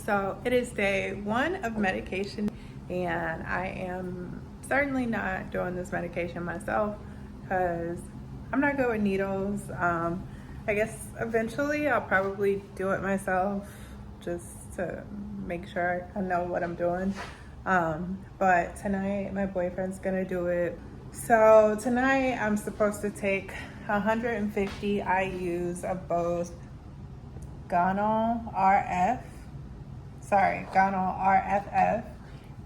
So it is day 1 of medication, and I am certainly not doing this medication myself because I'm not good with needles. I guess eventually I'll probably do it myself just to make sure I know what I'm doing. But tonight my boyfriend's gonna do it. So tonight I'm supposed to take 150 IUs of both gonal RFF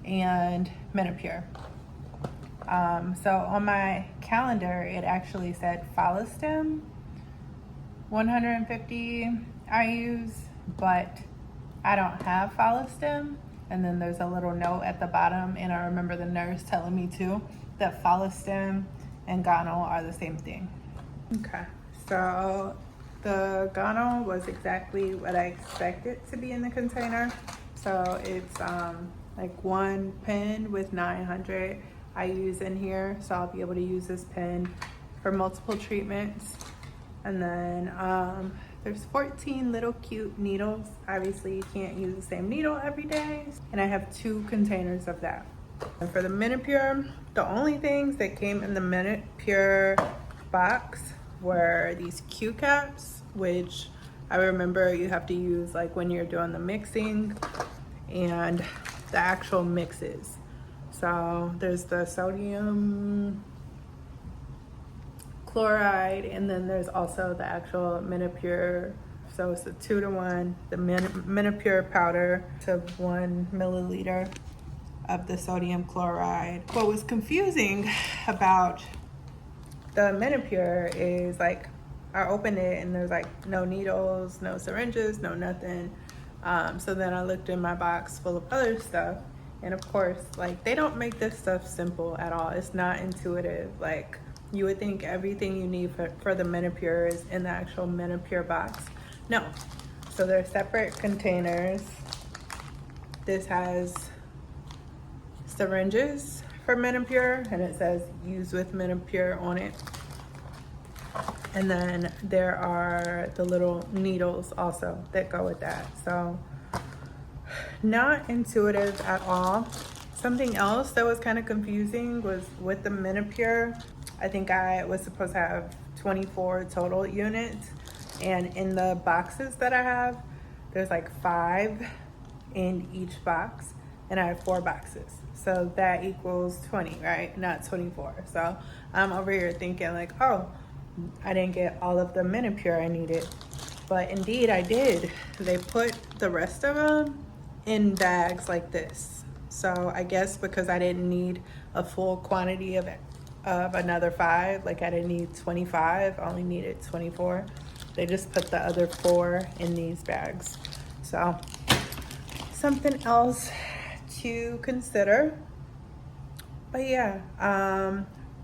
and menopur. So on my calendar, it actually said Follistim 150 IUs, but I don't have Follistim. And then there's a little note at the bottom, and I remember the nurse telling me too that Follistim and gonal are the same thing. Okay, so the gonal was exactly what I expected to be in the container. So it's like one pen with 900 IUs in here. So I'll be able to use this pen for multiple treatments. And then there's 14 little cute needles. Obviously you can't use the same needle every day. And I have 2 containers of that. And for the menopur, the only things that came in the menopur box were these Q caps, which I remember you have to use like when you're doing the mixing, and the actual mixes. So there's the sodium chloride, and then there's also the actual menopur. So it's a 2-to-1, the menopur powder to 1 milliliter of the sodium chloride. What was confusing about the menopur is like I opened it and there's like no needles, no syringes, no nothing. So then I looked in my box full of other stuff, and of course, like, they don't make this stuff simple at all. It's not intuitive. Like, you would think everything you need for the menopur is in the actual menopur box. No. So they're separate containers. This has syringes for menopur, and it says use with menopur on it. And then there are the little needles also that go with that. So not intuitive at all. Something else that was kind of confusing was with the menopur, I think I was supposed to have 24 total units, and in the boxes that I have, there's like 5 in each box, and I have 4 boxes. So that equals 20, right? Not 24. So I'm over here thinking like, oh, I didn't get all of the menopur I needed. But indeed I did. They put the rest of them in bags like this. So I guess because I didn't need a full quantity of another 5, like I didn't need 25, I only needed 24. They just put the other 4 in these bags. So something else to consider. But yeah,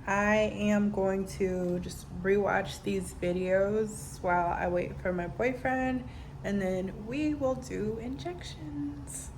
I am going to just rewatch these videos while I wait for my boyfriend, and then we will do injections.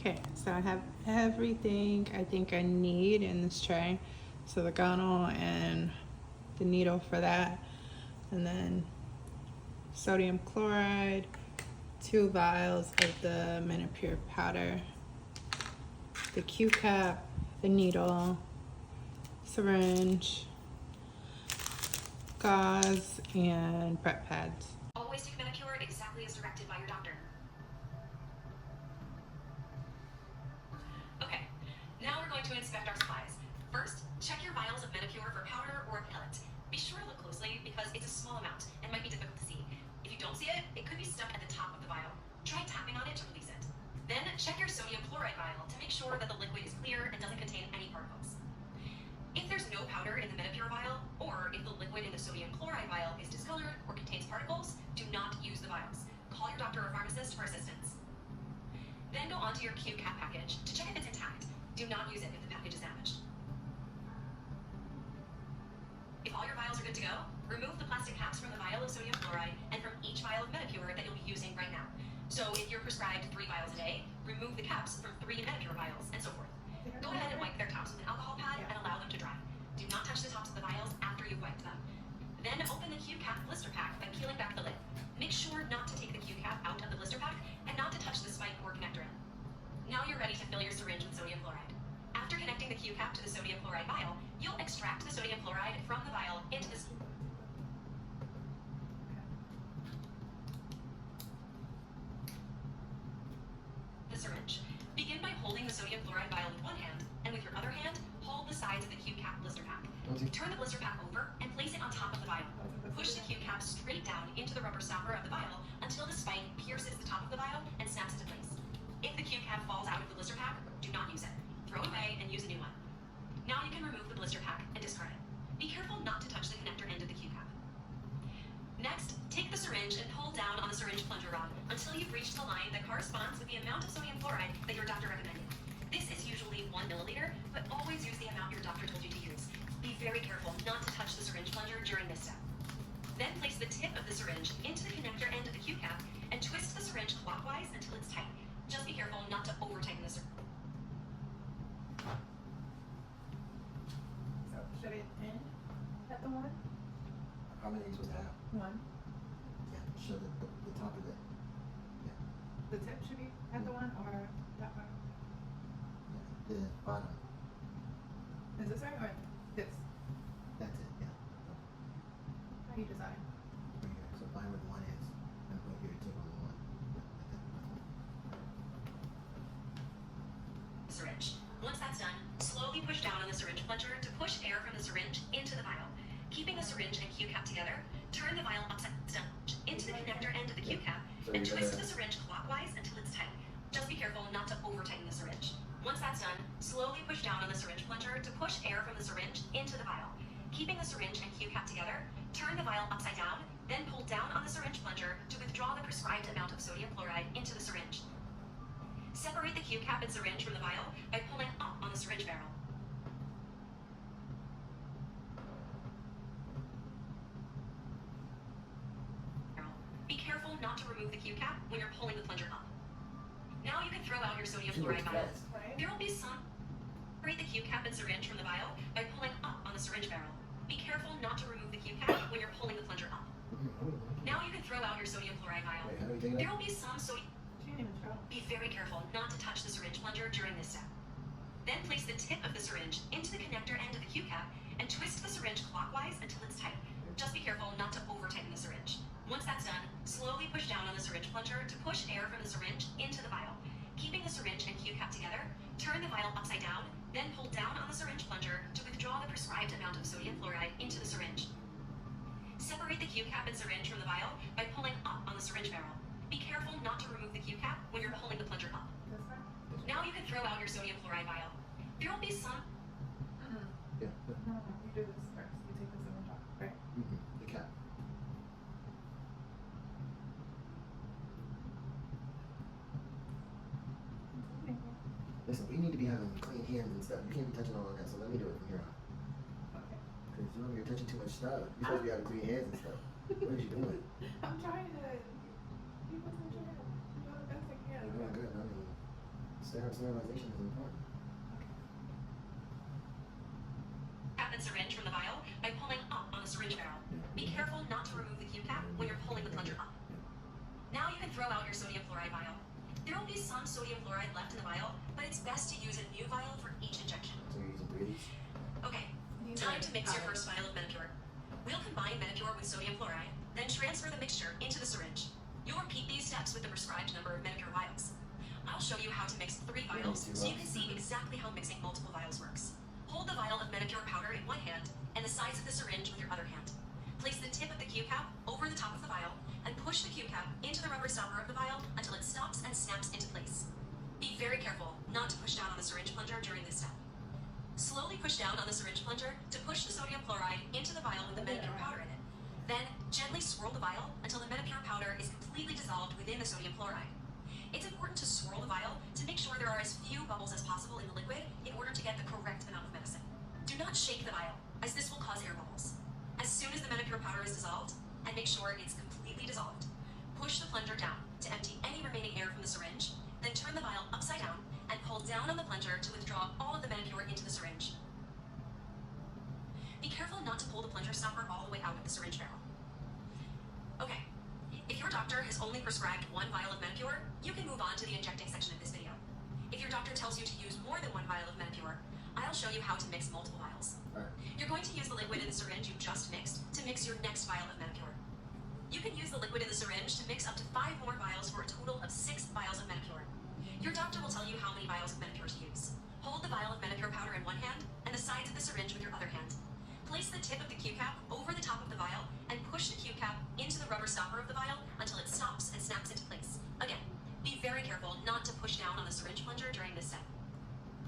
Okay, so I have everything I think I need in this tray. So the gonal and the needle for that, and then sodium chloride, 2 vials of the menopur powder, the Q cap, the needle, syringe, gauze, and prep pads. Always take menopur exactly as directed by your doctor. Okay, now we're going to inspect our supplies. First, check your vials of menopur for powder or pellet. Be sure to look closely because it's a small amount and might be difficult to see. If you don't see it, it could be stuck at the top of the vial. Try tapping on it to release it. Then check your sodium chloride vial to make sure that the liquid is clear and doesn't contain any no powder in the menopur vial, or if the liquid in the sodium chloride vial is discolored or contains particles, do not use the vials. Call your doctor or pharmacist for assistance. Then go onto your Q cap package to check if it's intact. Do not use it if the package is damaged. If all your vials are good to go, remove the plastic caps from the vial of sodium chloride and from each vial of menopur that you'll be using right now. So if you're prescribed 3 vials a day, remove the caps from 3 menopur vials, and so forth. Go ahead and wipe their tops with an alcohol pad and allow them to dry. Do not touch the tops of the vials after you've wiped them. Then open the Q cap blister pack by peeling back the lid. Make sure not to take the Q cap out of the blister pack and not to touch the spike or connector end. Now you're ready to fill your syringe with sodium chloride. After connecting the Q cap to the sodium chloride vial, you'll extract the sodium chloride from the vial into the syringe. Begin by holding the sodium chloride vial with one hand, and with your other hand, hold the sides of the Q cap blister pack. Turn the blister pack over and place it on top of the vial. Push the Q cap straight down into the rubber stopper of the vial until the spike pierces the top of the vial and snaps into place. If the Q cap falls out of the blister pack, do not use it. Throw it away and use a new one. Now you can remove the blister pack and discard it. Be careful not to touch the connector end of the Q cap. Next, take the syringe and pull down on the syringe plunger rod until you've reached the line that corresponds with the amount of sodium chloride that your doctor recommended. This is usually 1 milliliter, but always use the amount your doctor told you to use. Be very careful not to touch the syringe plunger during this step. Then place the tip of the syringe into the connector end of the Q cap and twist the syringe clockwise until it's tight. Just be careful not to over-tighten the syringe. So should it end at the 1? How many are you supposed to have? 1. Yeah, show the top of it. Yeah, The tip should be at the 1 or that one? yeah, the bottom. Is this right or this? That's it, yeah. How you decide? Right here. So find where the 1 is, and put your tip on the 1. Yeah, like that. Syringe. Once that's done, slowly push down on the syringe plunger to push air from the syringe into the vial. Keeping the syringe and Q cap together, turn the vial upside down into the connector end of the Q cap and twist the syringe clockwise until it's tight. Just be careful not to over-tighten the syringe. Once that's done, slowly push down on the syringe plunger to push air from the syringe into the vial. Keeping the syringe and Q cap together, turn the vial upside down, then pull down on the syringe plunger to withdraw the prescribed amount of sodium chloride into the syringe. Separate the Q cap and syringe from the vial by pulling up on the syringe barrel. Be careful not to remove the Q cap when you're pulling the plunger up. Now you can throw out your sodium chloride vial. There will be some. Separate the Q cap and syringe from the vial by pulling up on the syringe barrel. Be careful not to remove the Q cap when you're pulling the plunger up. Now you can throw out your sodium chloride vial. Wait, how do we take it There out? will be some sodium. She didn't even show. Be very careful not to touch the syringe plunger during this step. Then place the tip of the syringe into the connector end of the Q cap and twist the syringe clockwise until it's tight. Just be careful not to over-tighten the syringe. Once that's done, slowly push down on the syringe plunger to push air from the syringe into the vial. Keeping the syringe and Q cap together, turn the vial upside down, then pull down on the syringe plunger to withdraw the prescribed amount of sodium chloride into the syringe. Separate the Q cap and syringe from the vial by pulling up on the syringe barrel. Be careful not to remove the Q cap when you're pulling the plunger up. This one? Now you can throw out your sodium chloride vial. There will be some. Yeah. No, you do this first. You take this on top, right? The cap. Listen, we need to be having clean hands and stuff. You can't be touching all of that, so let me do it from here on. Okay. Because you know you're touching too much stuff. You're supposed to be having clean hands and stuff. What are you doing? I'm trying to. You wasn't trying to do the best I can. You're doing good. I mean, sterilization is important. Cap and syringe from the vial by pulling up on the syringe barrel. Be careful not to remove the Q cap when you're pulling the plunger up. Now you can throw out your sodium chloride vial. There will be some sodium chloride left in the vial, but it's best to use a new vial for each injection. So you're using 3 of these? Okay, time to mix your first vial of menopur. We'll combine menopur with sodium chloride, then transfer the mixture into the syringe. You'll repeat these steps with the prescribed number of menopur vials. I'll show you how to mix 3 vials so you can see exactly how mixing multiple vials works. Hold the vial of menopur powder in one hand and the sides of the syringe with your other hand. Place the tip of the Q cap over the top of the vial and push the Q cap into the rubber stopper of the vial until it stops and snaps into place. Be very careful not to push down on the syringe plunger during this step. Slowly push down on the syringe plunger to push the sodium chloride into the vial with the menopur powder in it. Then, gently swirl the vial until the menopur powder is completely dissolved within the sodium chloride. It's important to swirl the vial to make sure there are as few bubbles as possible in the liquid in order to get the correct amount of medicine. Do not shake the vial, as this will cause air bubbles. As soon as the menopur powder is dissolved, and make sure it's completely dissolved, push the plunger down to empty any remaining air from the syringe, then turn the vial upside down and pull down on the plunger to withdraw all of the menopur into the syringe. Be careful not to pull the plunger stopper all the way out of the syringe barrel. Okay, if your doctor has only prescribed one vial of menopur, you can move on to the injecting section of this video. If your doctor tells you to use more than one vial of menopur, I'll show you how to mix multiple vials. You're going to use the liquid in the syringe you just mixed to mix your next vial of menopur. You can use the liquid in the syringe to mix up to 5 more vials for a total of 6 vials of menopur. Your doctor will tell you how many vials of menopur to use. Hold the vial of menopur powder in one hand and the sides of the syringe with your other hand. Place the tip of the Q cap over the top of the vial and push the Q cap into the rubber stopper of the vial until it stops and snaps into place. Again, be very careful not to push down on the syringe plunger during this step.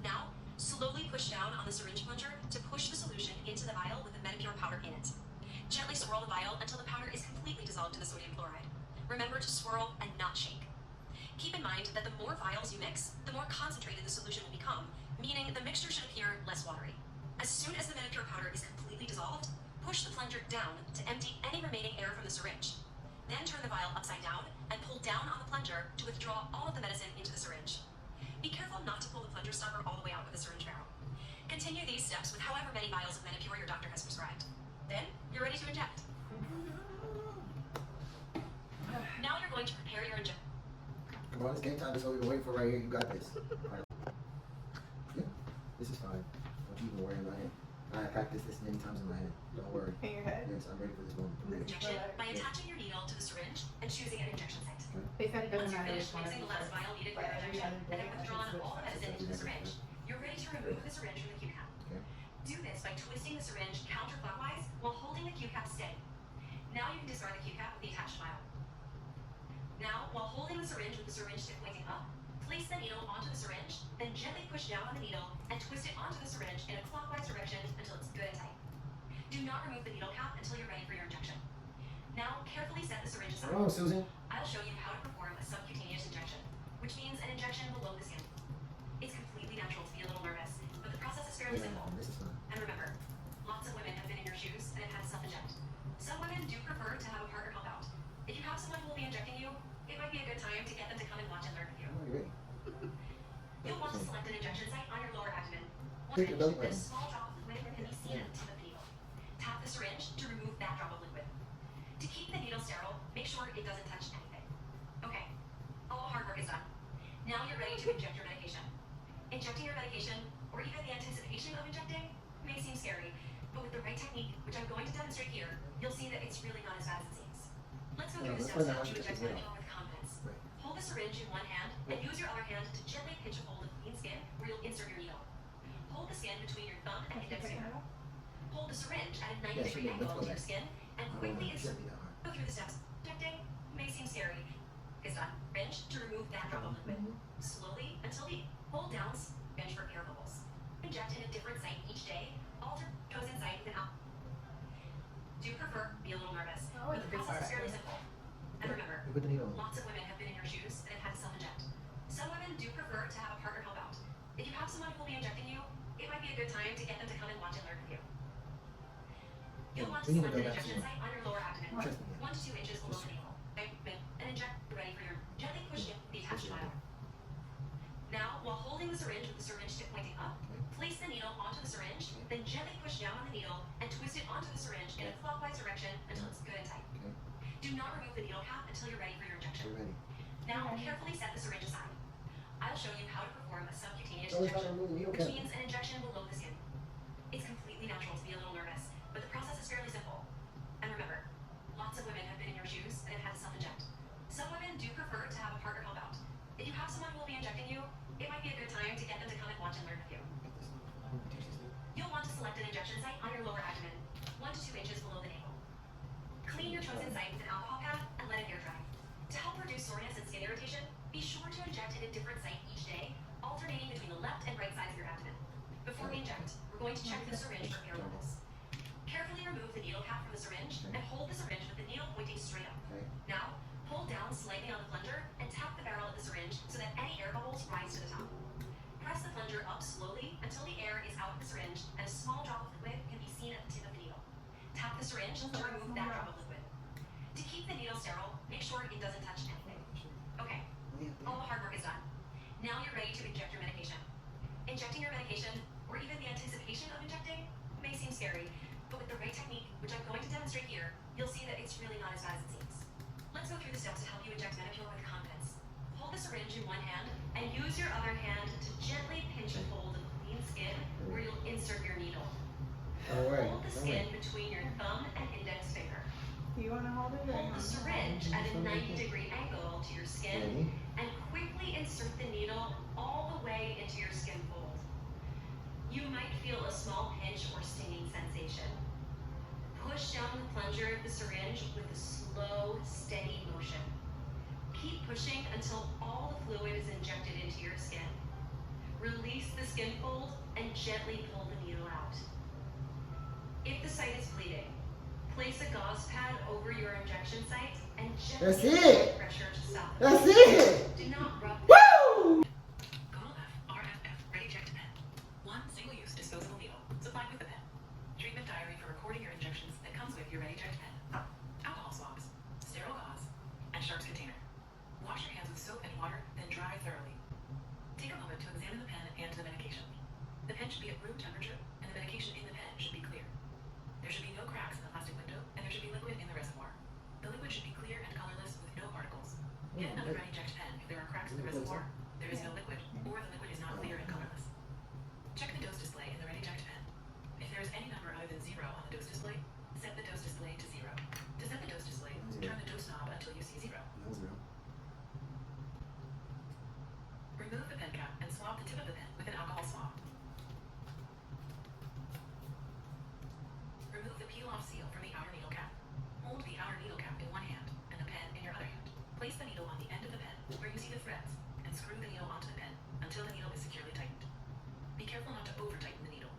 Now, slowly push down on the syringe plunger to push the solution into the vial with the menopur powder in it. Gently swirl the vial until the powder is completely dissolved in the sodium chloride. Remember to swirl and not shake. Keep in mind that the more vials you mix, the more concentrated the solution will become, meaning the mixture should appear less watery. As soon as the menopur powder is completely dissolved, push the plunger down to empty any remaining air from the syringe. Then turn the vial upside down and pull down on the plunger to withdraw all of the medicine into the syringe. Be careful not to pull the plunger stopper all the way out of the syringe barrel. Continue these steps with however many vials of menopur your doctor has prescribed. Then, you're ready to inject. Now you're going to prepare your injection. Come on, it's game time. That's what we've been waiting for right here. You got this. Yeah, this is fine. Don't you even worry about it. I practiced this many times in my head. Don't worry. In your head? Yes, I'm ready for this moment. I'm ready. Injection by attaching your needle to the syringe and choosing an injection site. They said it Once doesn't you're matter finished which one. mixing the last vial needed for your injection and have withdrawn all the medicine into the syringe, you're ready to remove the syringe from the Q cap. Okay. Do this by twisting the syringe counterclockwise while holding the Q cap steady. Now you can discard the Q cap with the attached vial. Now, while holding the syringe with the syringe tip pointing up, place the needle onto the syringe, then gently push down on the needle and twist it onto the syringe in a clockwise direction until it's good and tight. Do not remove the needle cap until you're ready for your injection. Now, carefully set the syringe aside. Come on, Susan. I'll show you how to perform a subcutaneous injection, which means an injection below the skin. It's completely natural to be a little nervous, but the process is fairly simple. This is fun. And remember, lots of women have been in your shoes and have had to self-inject. Some women do prefer to have a partner help out. If you have someone who will be injecting you, it might be a good time to get them to come and watch and learn with you. Are you ready? You'll want to select an injection site on your lower abdomen. Take your belly Then a button. small drop of liquid can be seen at the tip of the needle. Tap the syringe to remove that drop of liquid. To keep the needle sterile, make sure it doesn't touch anything. Okay, all hard work is done. Now you're ready to inject your medication. Injecting your medication, or even the anticipation of injecting, may seem scary, but with the right technique, which I'm going to demonstrate here, you'll see that it's really not as bad as it seems. Let's go through the steps to help you inject menopur with confidence. Right. Hold the syringe in one hand and use your other hand to gently pinch a hold of clean skin where you'll insert your needle. Hold the skin between your thumb and index finger. Hold the syringe at a 90-degree angle to your skin and quickly insert. Go through the steps. Injecting may seem scary. It's done. Pinch to remove that drop of liquid. Slowly until the hold down. Pinch for air bubbles. Inject in a different site each day. Alter chosen site with an out. Do prefer be a little nervous, but the process is fairly simple. And remember, You put the needle on. lots of women have been in your shoes and have had to self-inject. Some women do prefer to have a partner help out. If you have someone who will be injecting you, it might be a good time to get them to come and watch and learn with you. You'll want to We need to select go an back injection to site on your lower abdomen, Trust me. 1 to 2 inches below the navel, and inject ready for your gently push in the attached vial. Now, while holding the syringe with the syringe tip pointing up, place the needle onto the syringe, then gently push down on the needle and twist it onto the syringe in a clockwise direction until it's good and tight. Okay. Do not remove the needle cap until you're ready for your injection. You're ready. Now, carefully set the syringe aside. I'll show you how to perform a subcutaneous It's always trying to injection, remove the needle which cap. means an injection below the skin. It's completely natural to be a little nervous, but the process is fairly simple. And remember, lots of women have been in your shoes and have had to self-inject. Some women do prefer to have a partner help out. If you have someone who will be injecting you, it might be a good time to get them to come and watch and learn with you. You'll want to select an injection site on your lower abdomen, 1 to 2 inches below the navel. Clean your chosen site with an alcohol pad and let it air dry. To help reduce soreness and skin irritation, be sure to inject at a different site each day, alternating between the left and right sides of your abdomen. Before we inject, going to check the syringe for air bubbles. Carefully remove the needle cap from the syringe and hold the syringe with the needle pointing straight up. Now, pull down slightly on the plunger and tap the barrel of the syringe so that any air bubbles rise to the top. Press the plunger up slowly until the air is out of the syringe and a small drop of liquid can be seen at the tip of the needle. Tap the syringe to remove that drop of liquid. To keep the needle sterile, make sure it doesn't touch anything. Okay, all the hard work is done. Now you're ready to inject your medication. Injecting your medication, or even the anticipation of injecting, may seem scary, but with the right technique, which I'm going to demonstrate here, you'll see that it's really not as bad as it seems. Let's go through the steps to help you inject menopur with confidence. Hold the syringe in one hand and use your other hand to gently pinch and hold the clean skin where you'll insert your needle. Hold the skin between your thumb and index finger. Do you want to hold it? Hold the syringe at a 90-degree angle to your skin and quickly insert the needle all the way into your skin fold. You might feel a small pinch or stinging sensation. Push down the plunger of the syringe with a slow, steady motion. Keep pushing until all the fluid is injected into your skin. Release the skin fold and gently pull the needle out. If the site is bleeding, place a gauze pad over your injection site and gently apply pressure to stop the bleeding. That's it! Do not rub. Woo! Gonal RFF Ready Eject Pen. One single-use disposable needle supplied with the pen. Treatment diary for recording your injections that comes with your Ready Eject Pen. Alcohol swabs, sterile gauze, and sharps container. Wash your hands with soap and water, then dry thoroughly. Take a moment to examine the pen and the medication. The pen should be at room temperature, and the medication in the pen should be clear. There should be no cracks in the plastic window, and there should be liquid in the reservoir. The liquid should be clear and colorless with no particles. Get another Ready Eject pen if there are cracks in the reservoir, there is no liquid, or the liquid is not clear and colorless. Check the dose display in the Ready Eject pen. If there is any number other than 0 on the dose display, set the dose display to 0. To set the dose display, turn the dose knob until you see 0. Remove the pen cap and swab the tip of the pen with an alcohol swab. Remove the peel-off seal from the outer needle cap. Hold the outer needle cap in one hand and the pen in your other hand. Place the needle on the end of the pen where you see the threads and screw the needle onto the pen until the needle is securely tightened. Be careful not to over-tighten the needle.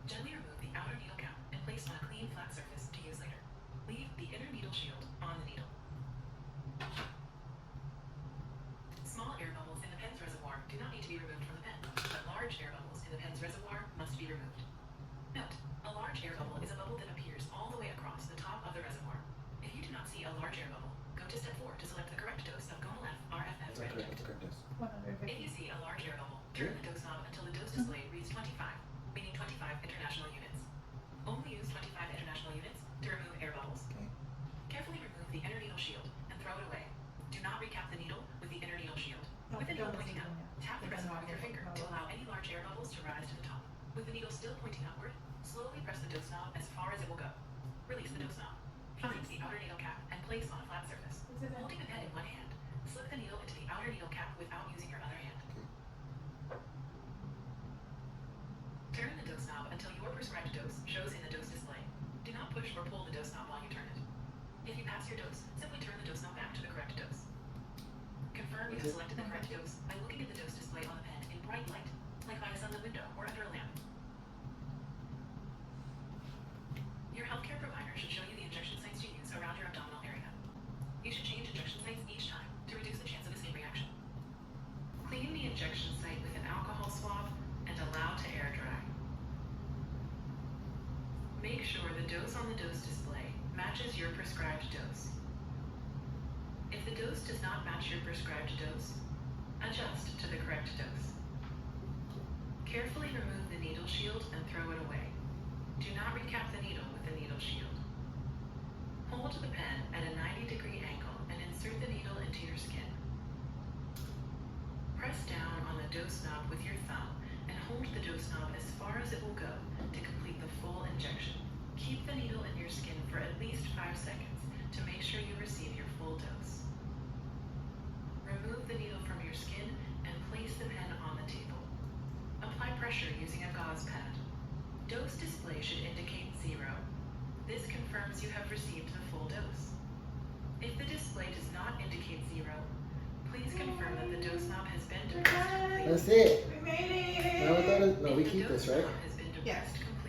Gently remove the outer needle cap and place on a clean, flat surface to use later. Leave the inner needle shield on the needle. Small air bubbles in the pen's reservoir do not need to be removed from the pen, but large air bubbles in the pen's reservoir must be removed. Note, a large air bubble is a bubble that appears all the way across the top of the reservoir. If you do not see a large air bubble, go to step 4 to select the correct dose of Gonal RFF Ready Eject. If you see a large air bubble, turn the dose knob until the dose display reads 25, meaning 25 international units. Only use 25 international units to remove air bubbles. Carefully remove the inner needle shield and throw it away. Do not recap the needle with the inner needle shield. With the needle pointing up, tap the reservoir with your finger to allow any large air bubbles to rise to the top. With the needle still pointing upward, slowly press the dose knob as far as it will go. Release the dose knob. Find the outer needle cap and place on a flat surface. Holding the pen in one hand, slip the needle into the outer needle cap without using your other hand. Turn the dose knob until your prescribed dose shows in the dose display. Do not push or pull the dose knob while you turn it. If you pass your dose, simply turn the dose knob back to the correct dose. Confirm you have selected the correct dose by looking at the dose display on the pen in bright light, like by a sunlit window or under a lamp. Your healthcare provider should show you the injection sites to use around your abdominal area. You should change injection sites each time to reduce the chance of a skin reaction. Clean the injection site with an alcohol swab and allow to air dry. Make sure the dose on the dose display matches your prescribed dose. If the dose does not match your prescribed dose, adjust to the correct dose. Carefully remove the needle shield and throw it away. Do not recap the needle with the needle shield. Hold the pen at a 90-degree angle and insert the needle into your skin. Press down on the dose knob with your thumb and hold the dose knob as far as it will go to complete the full injection. Keep the needle in your skin for at least 5 seconds to make sure you receive your full dose. Remove the needle from your skin and place the pen on the table. Apply pressure using a gauze pad. Dose display should indicate 0. This confirms you have received the full dose. If the display does not indicate 0, please confirm that the dose knob has been depressed completely. That's it. We made it. Now we gotta, no, we If the keep dose this, right? knob has been Yes. depressed completely,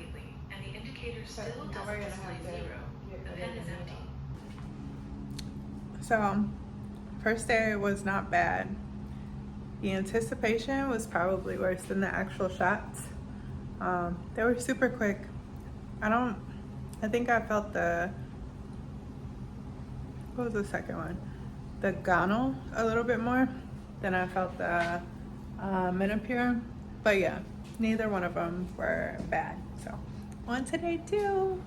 indicator So still we're doesn't gonna have display to 0. get The rid pen of is the empty. So, first day was not bad. The anticipation was probably worse than the actual shots. They were super quick. I think I felt what was the second one? The gonal a little bit more than I felt the menopur. But yeah, neither one of them were bad. So, on to day 2.